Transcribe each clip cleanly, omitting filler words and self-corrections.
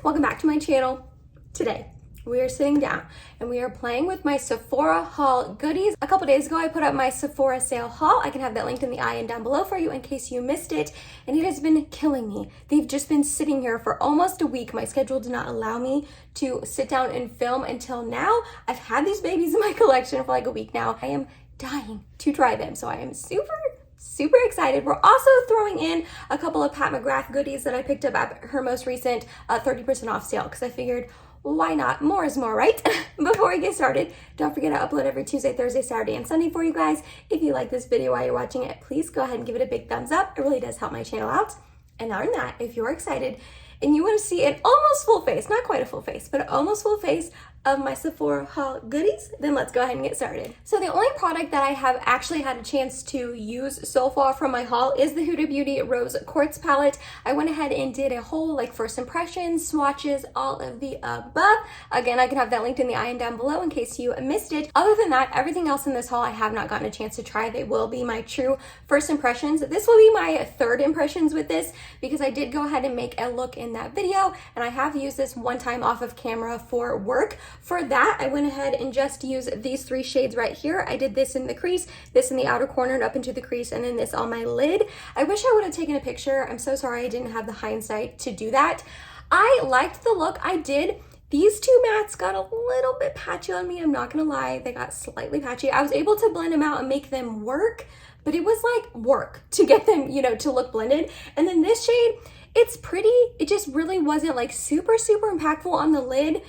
welcome back to my channel. Today we are sitting down and we are playing with my Sephora haul goodies. A couple days ago I put up my Sephora sale haul. I can have that linked in the eye and down below for you in case you missed it, and it has been killing me. They've just been sitting here for almost a week. My schedule did not allow me to sit down and film until now. I've had these babies in my collection for like a week now. I am dying to try them, so I am super excited. We're also throwing in a couple of Pat McGrath goodies that I picked up at her most recent 30% off sale because I figured, why not? More is more, right? Before we get started, don't forget I upload every Tuesday, Thursday, Saturday, and Sunday for you guys. If you like this video while you're watching it, please go ahead and give it a big thumbs up. It really does help my channel out. And other than that, if you're excited and you want to see an almost full face, not quite a full face, but an almost full face of my Sephora haul goodies, then let's go ahead and get started. So the only product that I have actually had a chance to use so far from my haul is the Huda Beauty Rose Quartz palette. I went ahead and did a whole like first impressions, swatches, all of the above. Again, I can have that linked in the eye and down below in case you missed it. Other than that, everything else in this haul I have not gotten a chance to try. They will be my true first impressions. This will be my third impressions with this because I did go ahead and make a look in that video, and I have used this one time off of camera for work. For that, I went ahead and just used these three shades right here. I did this in the crease, this in the outer corner and up into the crease, and then this on my lid. I wish I would have taken a picture. I'm so sorry I didn't have the hindsight to do that. I liked the look. I did. These two mattes got a little bit patchy on me. I'm not gonna lie, they got slightly patchy. I was able to blend them out and make them work, but it was like work to get them, you know, to look blended. And then this shade, it's pretty. It just really wasn't like super impactful on the lid.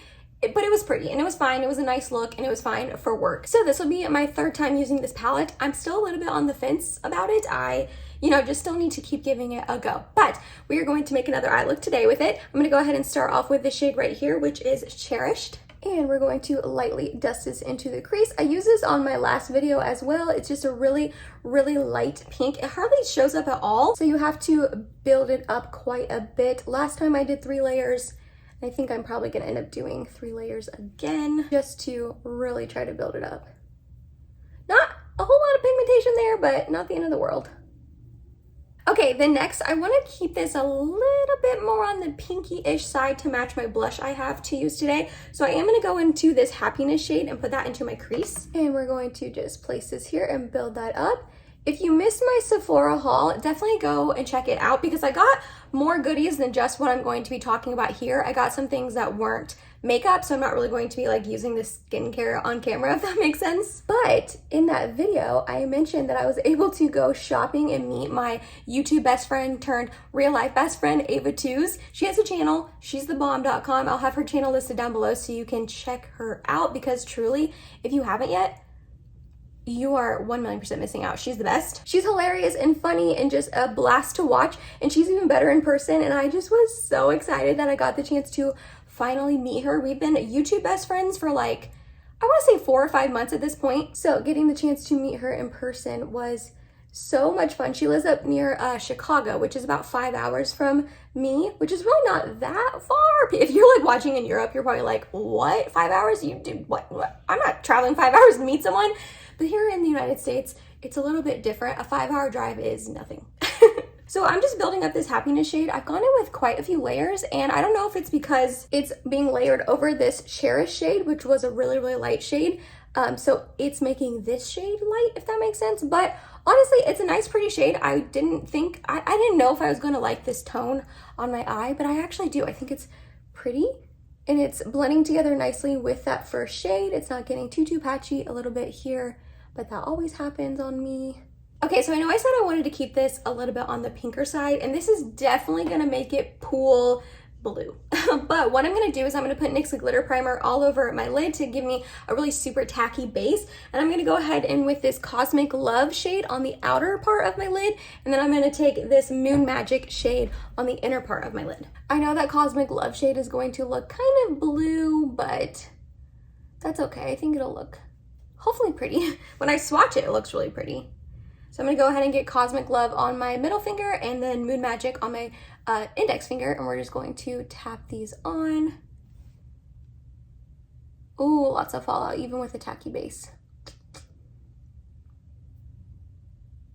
But it was pretty and it was fine. It was a nice look and it was fine for work. So this will be my third time using this palette. I'm still a little bit on the fence about it. I, just still need to keep giving it a go. But we are going to make another eye look today with it. I'm going to go ahead and start off with the shade right here, which is Cherished. And we're going to lightly dust this into the crease. I used this on my last video as well. It's just a really light pink. It hardly shows up at all, so you have to build it up quite a bit. Last time I did 3 layers. I think I'm probably gonna end up doing 3 layers again just to really try to build it up. Not a whole lot of pigmentation there, but not the end of the world. Okay, then next I wanna keep this a little bit more on the pinky-ish side to match my blush I have to use today. So I am gonna go into this Happiness shade and put that into my crease. And we're going to just place this here and build that up. If you missed my Sephora haul, definitely go and check it out because I got more goodies than just what I'm going to be talking about here. I got some things that weren't makeup, so I'm not really going to be like using this skincare on camera, if that makes sense. But in that video, I mentioned that I was able to go shopping and meet my YouTube best friend turned real life best friend, Ava Twos. She has a channel, she'sthebomb.com. I'll have her channel listed down below so you can check her out because truly, if you haven't yet, you are 1,000,000% missing out. She's the best. She's hilarious and funny and just a blast to watch, and she's even better in person, and I just was so excited that I got the chance to finally meet her. We've been YouTube best friends for like, I want to say 4 or 5 months at this point, so getting the chance to meet her in person was so much fun. She lives up near Chicago, which is about 5 hours from me, which is really not that far. If you're like watching in Europe, you're probably like, what? 5 hours? You do what? I'm not traveling 5 hours to meet someone. But here in the United States, it's a little bit different. A 5-hour drive is nothing. So I'm just building up this Happiness shade. I've gone in with quite a few layers, and I don't know if it's because it's being layered over this Cherish shade, which was a really light shade. So it's making this shade light, if that makes sense. But honestly, it's a nice, pretty shade. I didn't know if I was gonna like this tone on my eye, but I actually do. I think it's pretty. And it's blending together nicely with that first shade. It's not getting too patchy, a little bit here, but that always happens on me. Okay, so I know I said I wanted to keep this a little bit on the pinker side, and this is definitely gonna make it pool blue. But what I'm gonna do is I'm gonna put NYX glitter primer all over my lid to give me a really super tacky base. And I'm gonna go ahead and with this Cosmic Love shade on the outer part of my lid, and then I'm gonna take this Moon Magic shade on the inner part of my lid. I know that Cosmic Love shade is going to look kind of blue, but that's okay. I think it'll look hopefully pretty. When I swatch it, it looks really pretty. So I'm gonna go ahead and get Cosmic Love on my middle finger and then Moon Magic on my index finger, and we're just going to tap these on. Ooh, lots of fallout, even with a tacky base.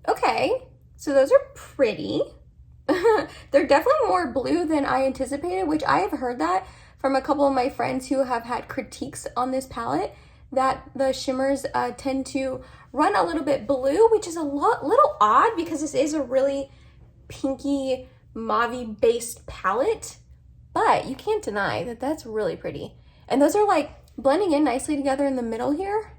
Okay, so those are pretty. They're definitely more blue than I anticipated, which I have heard that from a couple of my friends who have had critiques on this palette, that the shimmers tend to run a little bit blue, which is a little odd because this is a really pinky, mauve based palette, but you can't deny that that's really pretty. And those are like blending in nicely together in the middle here.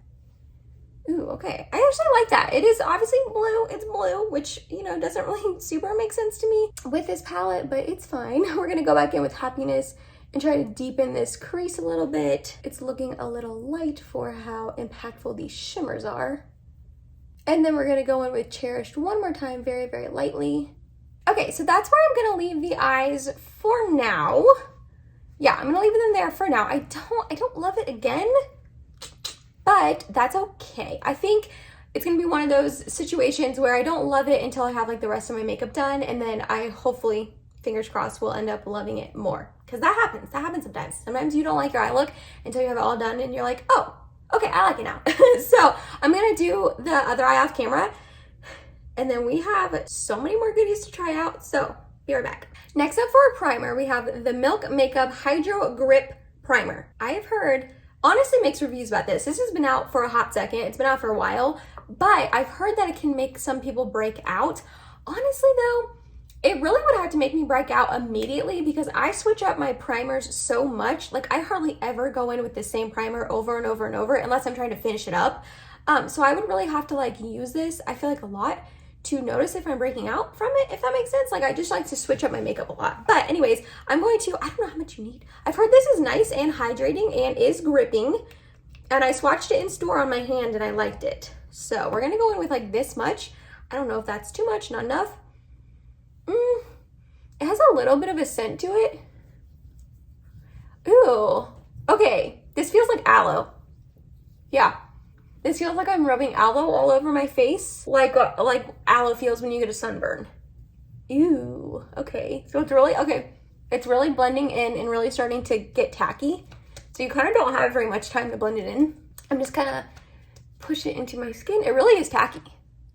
Ooh, okay. I actually like that. It is obviously blue. It's blue, which, you know, doesn't really super make sense to me with this palette, but it's fine. We're going to go back in with Happiness and try to deepen this crease a little bit. It's looking a little light for how impactful these shimmers are. And then we're going to go in with Cherished one more time, very, very lightly. Okay, so that's where I'm going to leave the eyes for now. Yeah, I'm going to leave them there for now. I don't love it again, but that's okay. I think it's gonna be one of those situations where I don't love it until I have like the rest of my makeup done, and then I hopefully, fingers crossed, will end up loving it more. Because that happens sometimes. Sometimes you don't like your eye look until you have it all done and you're like, oh, okay, I like it now. So I'm gonna do the other eye off camera, and then we have so many more goodies to try out, so be right back. Next up for a primer, we have the Milk Makeup Hydro Grip Primer. I have heard honestly mixed reviews about this. This has been out for a hot second. It's been out for a while, but I've heard that it can make some people break out. Honestly though, it really would have to make me break out immediately because I switch up my primers so much. Like I hardly ever go in with the same primer over and over and over unless I'm trying to finish it up. So I would really have to like use this, I feel like, a lot to notice if I'm breaking out from it, if that makes sense. Like I just like to switch up my makeup a lot. But anyways, I'm going to, I don't know how much you need. I've heard this is nice and hydrating and is gripping. And I swatched it in store on my hand and I liked it. So we're gonna go in with like this much. I don't know if that's too much, not enough. It has a little bit of a scent to it. Ooh, okay. This feels like aloe. Yeah. This feels like I'm rubbing aloe all over my face, like aloe feels when you get a sunburn. Ew, okay. So it's really blending in and really starting to get tacky. So you kind of don't have very much time to blend it in. I'm just kind of push it into my skin. It really is tacky.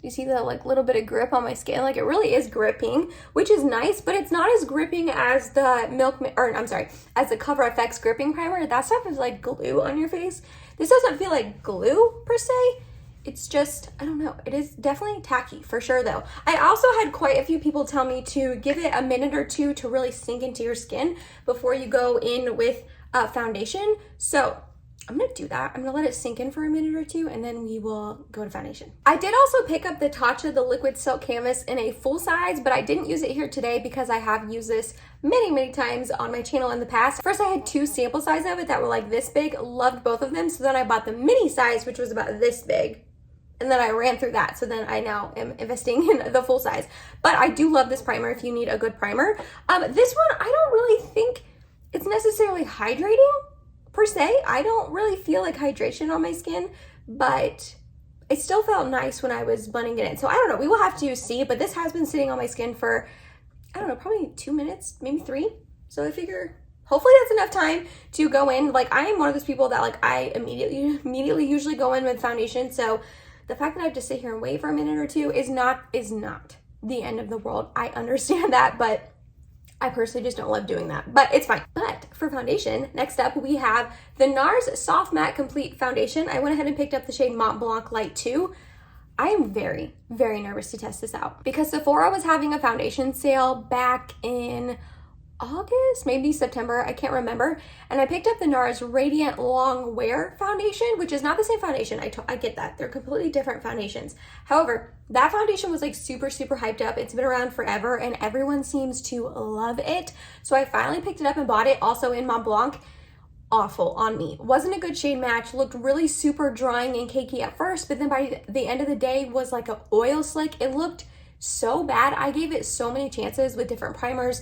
You see the like little bit of grip on my skin? Like it really is gripping, which is nice, but it's not as gripping as the as the Cover FX gripping primer. That stuff is like glue on your face. This doesn't feel like glue per se. It's just, I don't know. It is definitely tacky for sure though. I also had quite a few people tell me to give it a minute or two to really sink into your skin before you go in with foundation. So I'm gonna do that. I'm gonna let it sink in for a minute or two and then we will go to foundation. I did also pick up the Tatcha, the Liquid Silk Canvas in a full size, but I didn't use it here today because I have used this many times on my channel in the past. First, I had 2 sample sizes of it that were like this big, loved both of them. So then I bought the mini size, which was about this big. And then I ran through that. So then I now am investing in the full size. But I do love this primer if you need a good primer. This one, I don't really think it's necessarily hydrating per se. I don't really feel like hydration on my skin, but it still felt nice when I was blending it in. So I don't know, we will have to see, but this has been sitting on my skin for, I don't know, probably 2 minutes, maybe 3. So I figure hopefully that's enough time to go in. Like I am one of those people that like I immediately usually go in with foundation. So the fact that I have to sit here and wait for a minute or two is not the end of the world. I understand that, but I personally just don't love doing that, but it's fine. But for foundation, next up we have the NARS Soft Matte Complete Foundation. I went ahead and picked up the shade Mont Blanc Light 2. I am very nervous to test this out because Sephora was having a foundation sale back in August, maybe September, I can't remember. And I picked up the NARS Radiant Long Wear Foundation, which is not the same foundation. I get that. They're completely different foundations. However, that foundation was like super hyped up. It's been around forever and everyone seems to love it. So I finally picked it up and bought it, also in Mont Blanc. Awful on me. Wasn't a good shade match. Looked really super drying and cakey at first, but then by the end of the day was like an oil slick. It looked so bad. I gave it so many chances with different primers,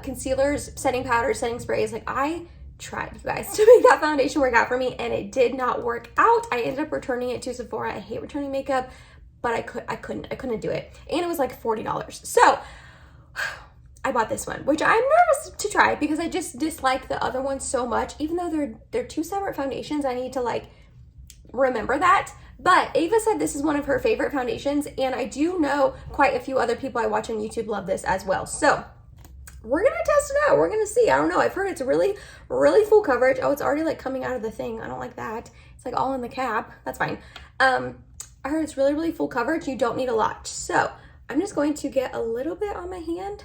concealers, setting powders, setting sprays. Like I tried, you guys, to make that foundation work out for me and it did not work out. I ended up returning it to Sephora. I hate returning makeup, but I couldn't do it. And it was like $40. So I bought this one, which I'm nervous to try because I just dislike the other one so much. Even though they're 2 separate foundations, I need to like remember that. But Ava said this is one of her favorite foundations, and I do know quite a few other people I watch on YouTube love this as well. So we're gonna test it out. We're gonna see. I don't know. I've heard it's really, really full coverage. Oh, it's already like coming out of the thing. I don't like that. It's like all in the cap. That's fine. I heard it's really, really full coverage. You don't need a lot. So I'm just going to get a little bit on my hand.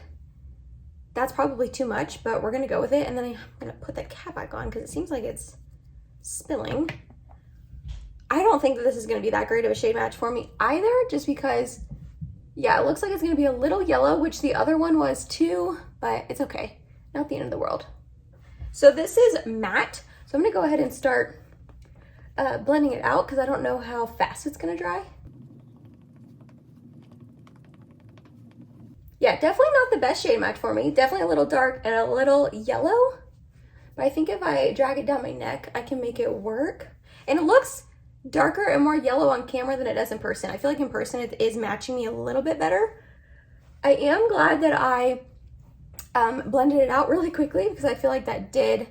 That's probably too much, but we're gonna go with it. And then I'm gonna put the cap back on because it seems like it's spilling. I don't think that this is gonna be that great of a shade match for me either, just because, yeah, it looks like it's gonna be a little yellow, which the other one was too, but it's okay. Not the end of the world. So this is matte. So I'm gonna go ahead and start blending it out because I don't know how fast it's gonna dry. Yeah, definitely not the best shade match for me. Definitely a little dark and a little yellow. But I think if I drag it down my neck, I can make it work. And it looks darker and more yellow on camera than it does in person. I feel like in person it is matching me a little bit better. I am glad that I blended it out really quickly because I feel like that did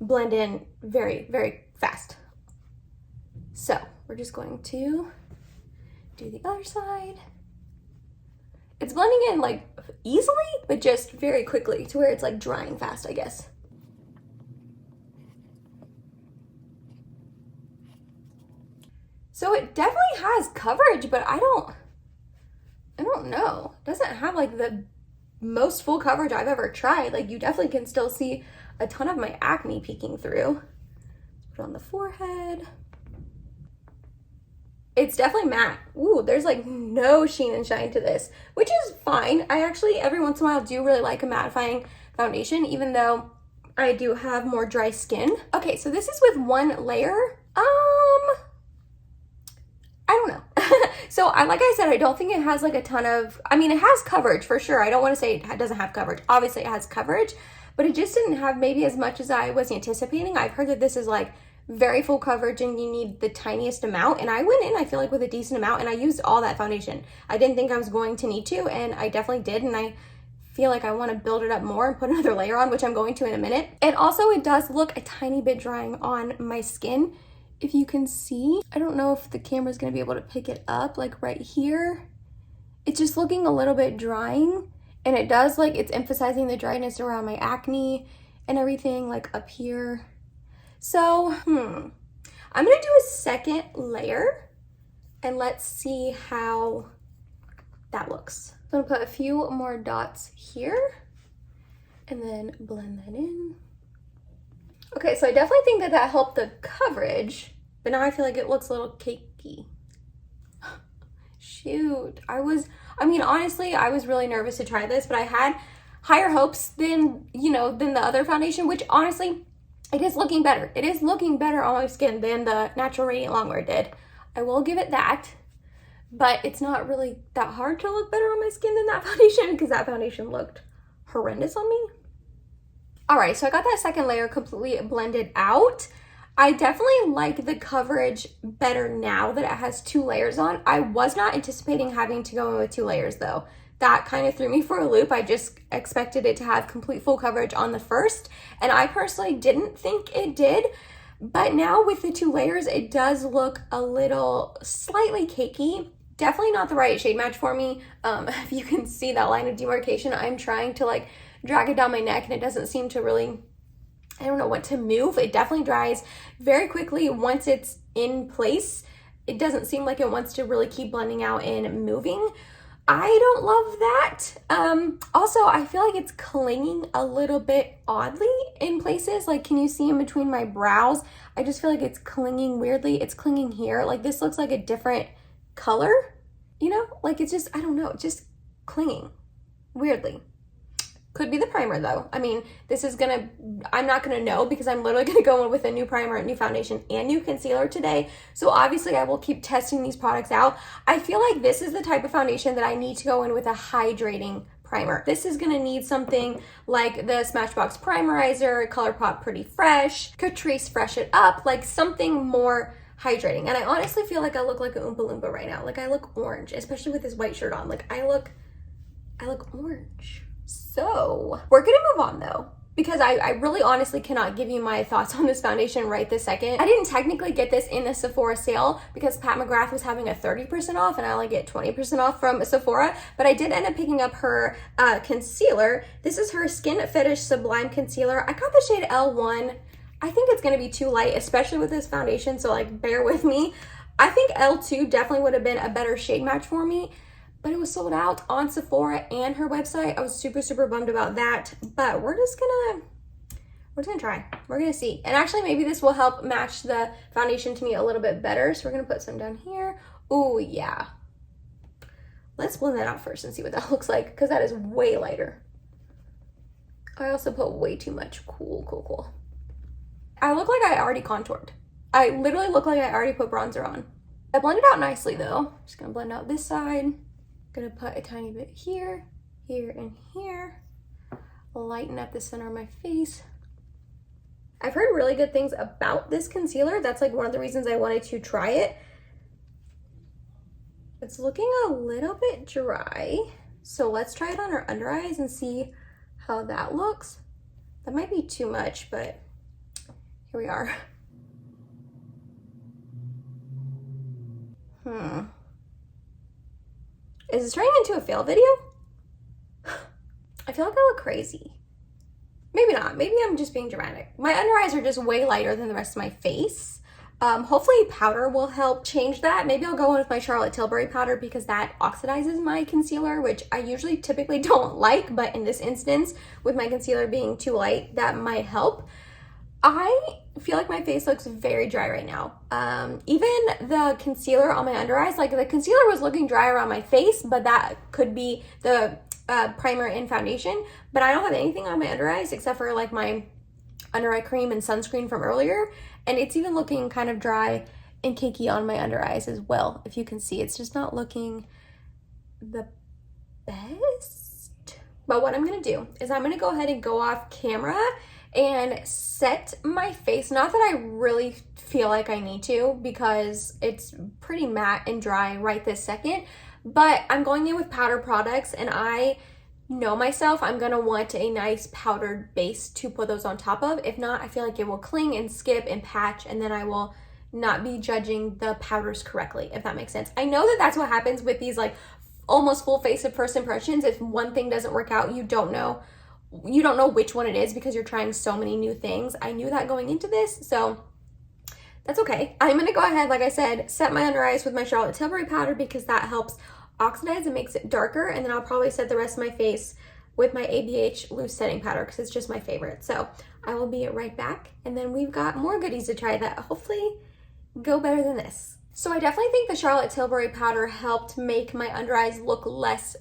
blend in very, very fast. So we're just going to do the other side. It's blending in like easily, but just very quickly to where it's like drying fast, I guess. So it definitely has coverage, but I don't know. It doesn't have like the most full coverage I've ever tried. Like you definitely can still see a ton of my acne peeking through. Put it on the forehead. It's definitely matte. Ooh, there's like no sheen and shine to this, which is fine. I actually, every once in a while, do really like a mattifying foundation, even though I do have more dry skin. Okay, so this is with one layer. I don't know. So like I said, I don't think it has like a ton of, I mean, it has coverage for sure. I don't want to say it doesn't have coverage. Obviously it has coverage, but it just didn't have maybe as much as I was anticipating. I've heard that this is like very full coverage and you need the tiniest amount, and I went in, I feel like, with a decent amount, and I used all that foundation. I didn't think I was going to need to, and I definitely did, and I feel like I want to build it up more and put another layer on, which I'm going to in a minute. And also it does look a tiny bit drying on my skin, if you can see. I don't know if the camera's going to be able to pick it up, like right here. It's just looking a little bit drying, and it does, like, it's emphasizing the dryness around my acne and everything, like up here. So, I'm gonna do a second layer and let's see how that looks. So I'm gonna put a few more dots here and then blend that in. Okay, so I definitely think that helped the coverage, but now I feel like it looks a little cakey. Shoot, I mean, honestly, I was really nervous to try this, but I had higher hopes than the other foundation, which honestly, it is looking better. It is looking better on my skin than the Natural Radiant Longwear did. I will give it that, but it's not really that hard to look better on my skin than that foundation because that foundation looked horrendous on me. All right, so I got that second layer completely blended out. I definitely like the coverage better now that it has 2 layers on. I was not anticipating having to go in with 2 layers though. That kind of threw me for a loop. I just expected it to have complete full coverage on the first, and I personally didn't think it did. But now with the 2 layers, it does look a little slightly cakey. Definitely not the right shade match for me. If you can see that line of demarcation, I'm trying to like drag it down my neck and it doesn't seem to really, I don't know what to move. It definitely dries very quickly once it's in place. It doesn't seem like it wants to really keep blending out and moving. I don't love that. Also, I feel like it's clinging a little bit oddly in places. Like, can you see in between my brows? I just feel like it's clinging weirdly. It's clinging here. Like, this looks like a different color, Like, it's just, I don't know, just clinging weirdly. Could be the primer though. I mean, I'm not gonna know because I'm literally gonna go in with a new primer, new foundation, and new concealer today. So obviously I will keep testing these products out. I feel like this is the type of foundation that I need to go in with a hydrating primer. This is gonna need something like the Smashbox Primerizer, ColourPop Pretty Fresh, Catrice Fresh It Up, like something more hydrating. And I honestly feel like I look like a Oompa Loompa right now. Like, I look orange, especially with this white shirt on. Like, I look orange. So we're gonna move on though. because I really honestly cannot give you my thoughts on this foundation right this second. I didn't technically get this in the Sephora sale because Pat McGrath was having a 30% off and I only get 20% off from Sephora, but I did end up picking up her concealer. This is her Skin Fetish Sublime Concealer. I got the shade L1. I think it's gonna be too light, especially with this foundation, so like bear with me. I think L2 definitely would have been a better shade match for me, but it was sold out on Sephora and her website. I was super bummed about that, but we're just gonna try. We're gonna see. And actually maybe this will help match the foundation to me a little bit better. So we're gonna put some down here. Ooh, yeah. Let's blend that out first and see what that looks like, because that is way lighter. I also put way too much. Cool. I look like I already contoured. I literally look like I already put bronzer on. I blended out nicely though. Just gonna blend out this side. Gonna put a tiny bit here, and here. Lighten up the center of my face. I've heard really good things about this concealer. That's like one of the reasons I wanted to try it. It's looking a little bit dry. So let's try it on our under eyes and see how that looks. That might be too much, but here we are. Is this turning into a fail video? I feel like I look crazy. Maybe not. Maybe I'm just being dramatic. My under eyes are just way lighter than the rest of my face. Hopefully powder will help change that. Maybe I'll go in with my Charlotte Tilbury powder because that oxidizes my concealer, which I usually typically don't like, but in this instance, with my concealer being too light, that might help. I feel like my face looks very dry right now. Even the concealer on my under eyes, like the concealer was looking dry around my face, but that could be the primer and foundation. But I don't have anything on my under eyes except for like my under eye cream and sunscreen from earlier. And it's even looking kind of dry and cakey on my under eyes as well. If you can see, it's just not looking the best. But what I'm gonna do is I'm gonna go ahead and go off camera and set my face. Not that I really feel like I need to because it's pretty matte and dry right this second, but I'm going in with powder products and I know myself, I'm gonna want a nice powdered base to put those on top of. If not, I feel like it will cling and skip and patch, and then I will not be judging the powders correctly, if that makes sense. I know that that's what happens with these like almost full face of first impressions. If one thing doesn't work out, you don't know which one it is because you're trying so many new things. I knew that going into this, so that's okay. I'm gonna go ahead, like I said, set my under eyes with my Charlotte Tilbury powder because that helps oxidize and makes it darker, and then I'll probably set the rest of my face with my ABH loose setting powder because it's just my favorite. So I will be right back, and then we've got more goodies to try that hopefully go better than this. So I definitely think the Charlotte Tilbury powder helped make my under eyes look less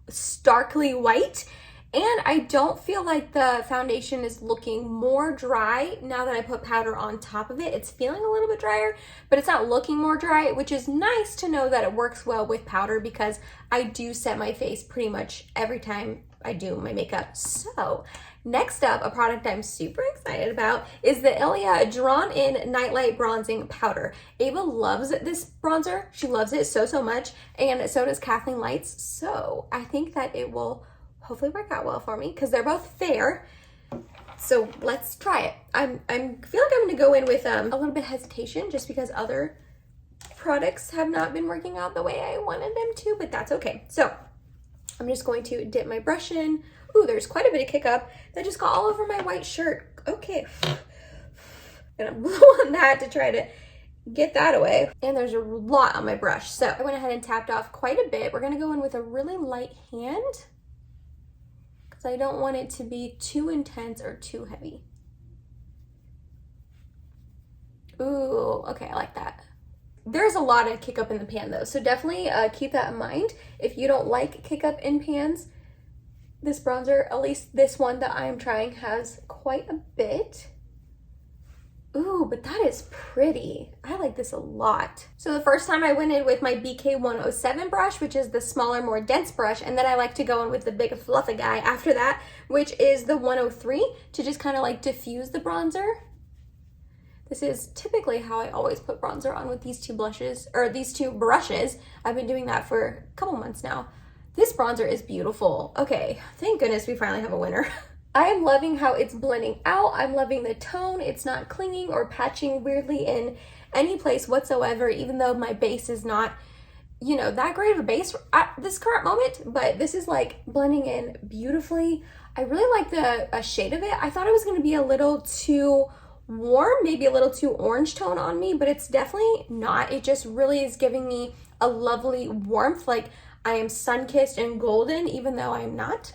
starkly white. And I don't feel like the foundation is looking more dry now that I put powder on top of it. It's feeling a little bit drier, but it's not looking more dry, which is nice to know that it works well with powder because I do set my face pretty much every time I do my makeup. So next up, a product I'm super excited about is the Ilia Drawn In Nightlight Bronzing Powder. Ava loves this bronzer. She loves it so much, and so does Kathleen Lights. So I think that it will hopefully work out well for me because they're both fair. So let's try it. I feel like I'm gonna go in with a little bit of hesitation just because other products have not been working out the way I wanted them to, but that's okay. So I'm just going to dip my brush in. Ooh, there's quite a bit of kick up that just got all over my white shirt. Okay, gonna blow on that to try to get that away. And there's a lot on my brush. So I went ahead and tapped off quite a bit. We're gonna go in with a really light hand, so I don't want it to be too intense or too heavy. Ooh, okay, I like that. There's a lot of kick up in the pan though, so definitely keep that in mind. If you don't like kick up in pans, this bronzer, at least this one that I'm trying, has quite a bit. Ooh, but that is pretty. I like this a lot. So the first time I went in with my BK 107 brush, which is the smaller, more dense brush, and then I like to go in with the big fluffy guy after that, which is the 103, to just kind of like diffuse the bronzer. This is typically how I always put bronzer on with these two blushes, or these two brushes. I've been doing that for a couple months now. This bronzer is beautiful. Okay, thank goodness we finally have a winner. I am loving how it's blending out. I'm loving the tone. It's not clinging or patching weirdly in any place whatsoever, even though my base is not, you know, that great of a base at this current moment, but this is like blending in beautifully. I really like the shade of it. I thought it was going to be a little too warm, maybe a little too orange tone on me, but it's definitely not. It just really is giving me a lovely warmth, like I am sun-kissed and golden, even though I'm not.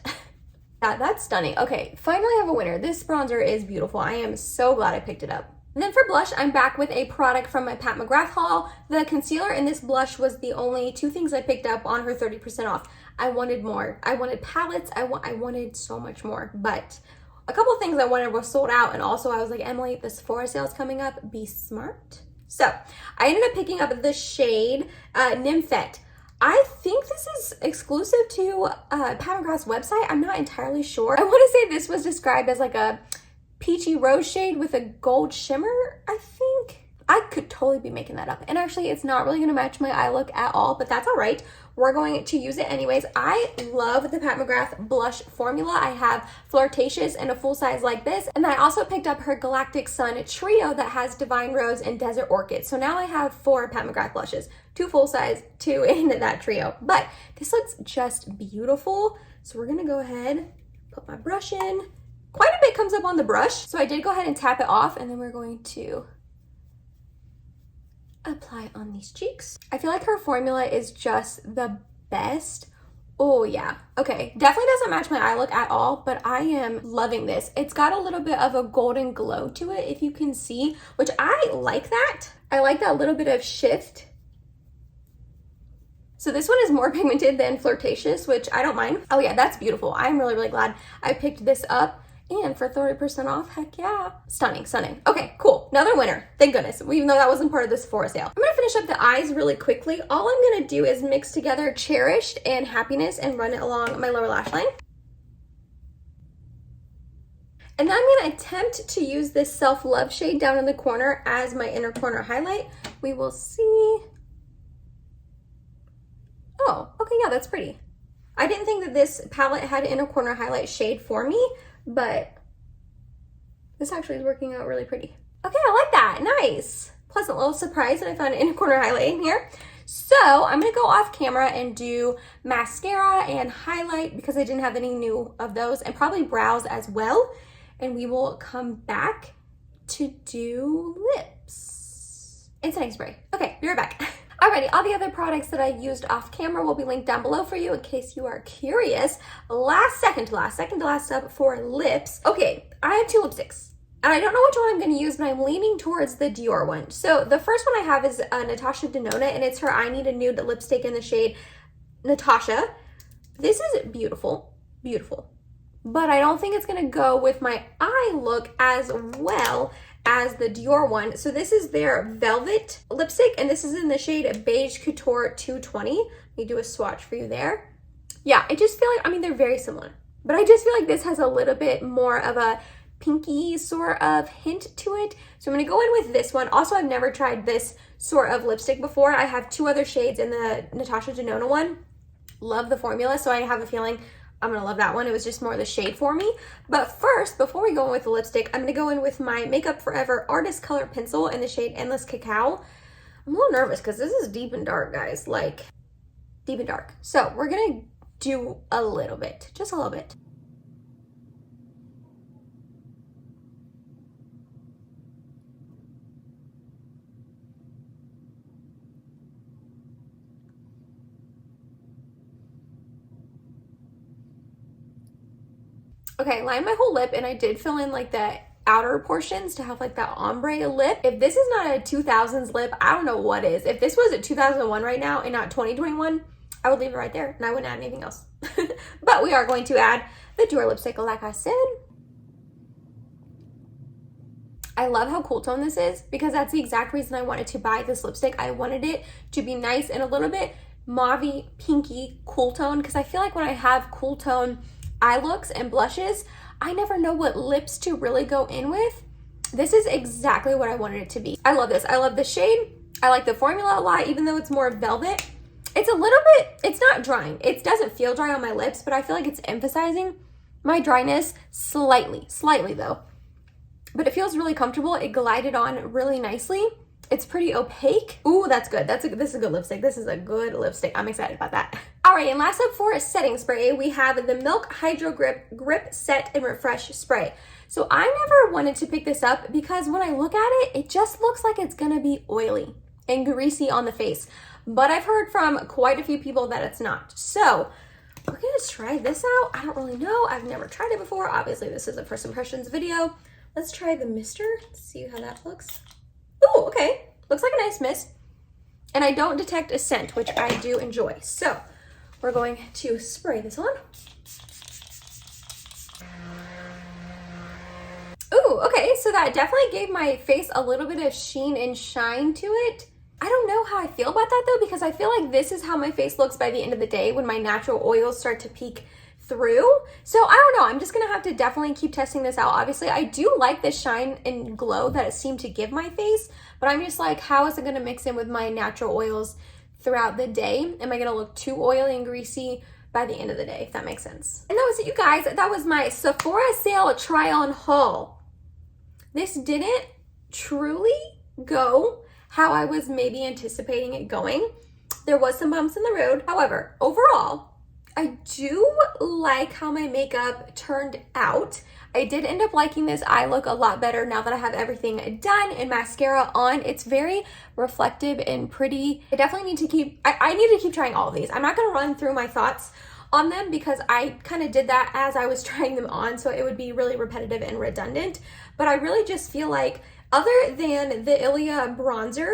Yeah, that's stunning. Okay, finally I have a winner. This bronzer is beautiful. I am so glad I picked it up. And then for blush, I'm back with a product from my Pat McGrath haul. The concealer and this blush was the only two things I picked up on her 30% off. I wanted more. I wanted palettes. I wanted so much more, but a couple of things I wanted were sold out, and also I was like, Emily, the Sephora sale is coming up. Be smart. So I ended up picking up the shade Nymphette. I think this is exclusive to Pat McGrath's website. I'm not entirely sure. I want to say this was described as like a peachy rose shade with a gold shimmer, I think. I could totally be making that up. And actually, it's not really going to match my eye look at all, but that's all right. We're going to use it anyways. I love the Pat McGrath blush formula. I have Flirtatious in a full size like this. And then I also picked up her Galactic Sun trio that has Divine Rose and Desert Orchid. So now I have 4 Pat McGrath blushes, 2 full size, 2 in that trio. But this looks just beautiful. So we're going to go ahead, put my brush in. Quite a bit comes up on the brush. So I did go ahead and tap it off, and then we're going to apply on these cheeks. I feel like her formula is just the best. Oh yeah. Okay, definitely doesn't match my eye look at all, but I am loving this. It's got a little bit of a golden glow to it, if you can see, which I like that. I like that little bit of shift. So this one is more pigmented than Flirtatious, which I don't mind. Oh yeah, that's beautiful. I'm really, really glad I picked this up. And for 30% off, heck yeah. Stunning, stunning. Okay, cool. Another winner. Thank goodness. Even though that wasn't part of the Sephora sale. I'm going to finish up the eyes really quickly. All I'm going to do is mix together Cherished and Happiness and run it along my lower lash line. And then I'm going to attempt to use this Self-Love shade down in the corner as my inner corner highlight. We will see. Oh, okay, yeah, that's pretty. I didn't think that this palette had an inner corner highlight shade for me, but this actually is working out really pretty. Okay, I like that. Nice. Pleasant little surprise that I found an inner corner highlight in here. So I'm going to go off camera and do mascara and highlight because I didn't have any new of those, and probably brows as well. And we will come back to do lips and setting spray. Okay, be right back. Alrighty, all the other products that I used off camera will be linked down below for you in case you are curious. Second to last up for lips. Okay, I have 2 lipsticks. And I don't know which one I'm going to use, but I'm leaning towards the Dior one. So the first one I have is Natasha Denona, and it's her I Need a Nude lipstick in the shade Natasha. This is beautiful, beautiful. But I don't think it's going to go with my eye look as well as the Dior one. So this is their Velvet lipstick, and this is in the shade Beige Couture 220. Let me do a swatch for you there. Yeah, I just feel like, I mean, they're very similar, but I just feel like this has a little bit more of a pinky sort of hint to it. So I'm gonna go in with this one. Also, I've never tried this sort of lipstick before. I have 2 other shades in the Natasha Denona one. Love the formula, so I have a feeling I'm gonna love that one. It was just more the shade for me. But first, before we go in with the lipstick, I'm gonna go in with my Makeup Forever Artist Color Pencil in the shade Endless Cacao. I'm a little nervous because this is deep and dark, guys, like deep and dark. So we're gonna do a little bit, just a little bit. Okay, line my whole lip, and I did fill in like the outer portions to have like that ombre lip. If this is not a 2000s lip, I don't know what is. If this was a 2001 right now and not 2021, I would leave it right there and I wouldn't add anything else. But we are going to add the Dior lipstick, like I said. I love how cool tone this is because that's the exact reason I wanted to buy this lipstick. I wanted it to be nice and a little bit mauvey, pinky, cool tone, because I feel like when I have cool tone eye looks and blushes, I never know what lips to really go in with. This is exactly what I wanted it to be. I love this. I love the shade. I like the formula a lot, even though it's more velvet. It's a little bit, it's not drying. It doesn't feel dry on my lips, but I feel like it's emphasizing my dryness slightly though. But it feels really comfortable. It glided on really nicely. It's pretty opaque. Ooh, that's good. This is a good lipstick. This is a good lipstick. I'm excited about that. All right, and last up for a setting spray, we have the Milk Hydro Grip Set and Refresh Spray. So I never wanted to pick this up because when I look at it, it just looks like it's gonna be oily and greasy on the face. But I've heard from quite a few people that it's not. So we're gonna try this out. I don't really know. I've never tried it before. Obviously, this is a first impressions video. Let's try the mister, see how that looks. Ooh, okay. Looks like a nice mist. And I don't detect a scent, which I do enjoy. So we're going to spray this on. Ooh, okay. So that definitely gave my face a little bit of sheen and shine to it. I don't know how I feel about that though, because I feel like this is how my face looks by the end of the day when my natural oils start to peek through. So I don't know, I'm just gonna have to definitely keep testing this out. Obviously, I do like the shine and glow that it seemed to give my face, but I'm just like, how is it gonna mix in with my natural oils throughout the day? Am I gonna look too oily and greasy by the end of the day, if that makes sense? And that was it, you guys. That was my Sephora sale try on haul. This didn't truly go how I was maybe anticipating it going. There was some bumps in the road. However, overall, I do like how my makeup turned out. I did end up liking this eye look a lot better now that I have everything done and mascara on. It's very reflective and pretty. I definitely need to keep, I need to keep trying all of these. I'm not gonna run through my thoughts on them because I kind of did that as I was trying them on, so it would be really repetitive and redundant. But I really just feel like other than the Ilia bronzer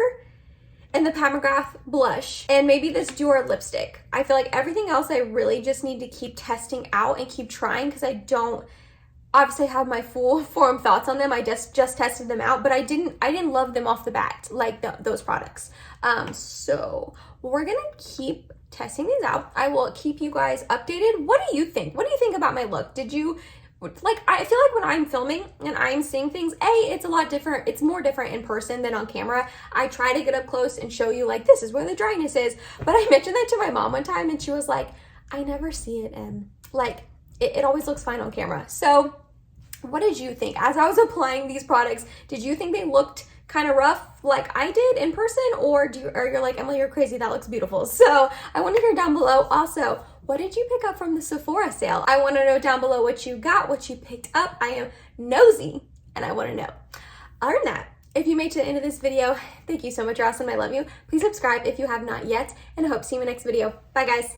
and the Pat McGrath blush, and maybe this Dior lipstick, I feel like everything else I really just need to keep testing out and keep trying because I don't obviously have my full form thoughts on them. I just tested them out, but I didn't love them off the bat, like those products. So we're gonna keep testing these out. I will keep you guys updated. What do you think? What do you think about my look? Did you, like, I feel like when I'm filming and I'm seeing things, it's a lot different. It's more different in person than on camera. I try to get up close and show you, like, this is where the dryness is. But I mentioned that to my mom one time and she was like, I never see it, and like, it always looks fine on camera. So what did you think? As I was applying these products, did you think they looked kind of rough like I did in person, or you're like, Emily, you're crazy, that looks beautiful? So I want to hear down below. Also, what did you pick up from the Sephora sale? I want to know down below what you got, what you picked up. I am nosy and I want to know. Other than that, if you made it to the end of this video, thank you so much. You're awesome. I love you. Please subscribe if you have not yet, and I hope to see you in my next video. Bye, guys.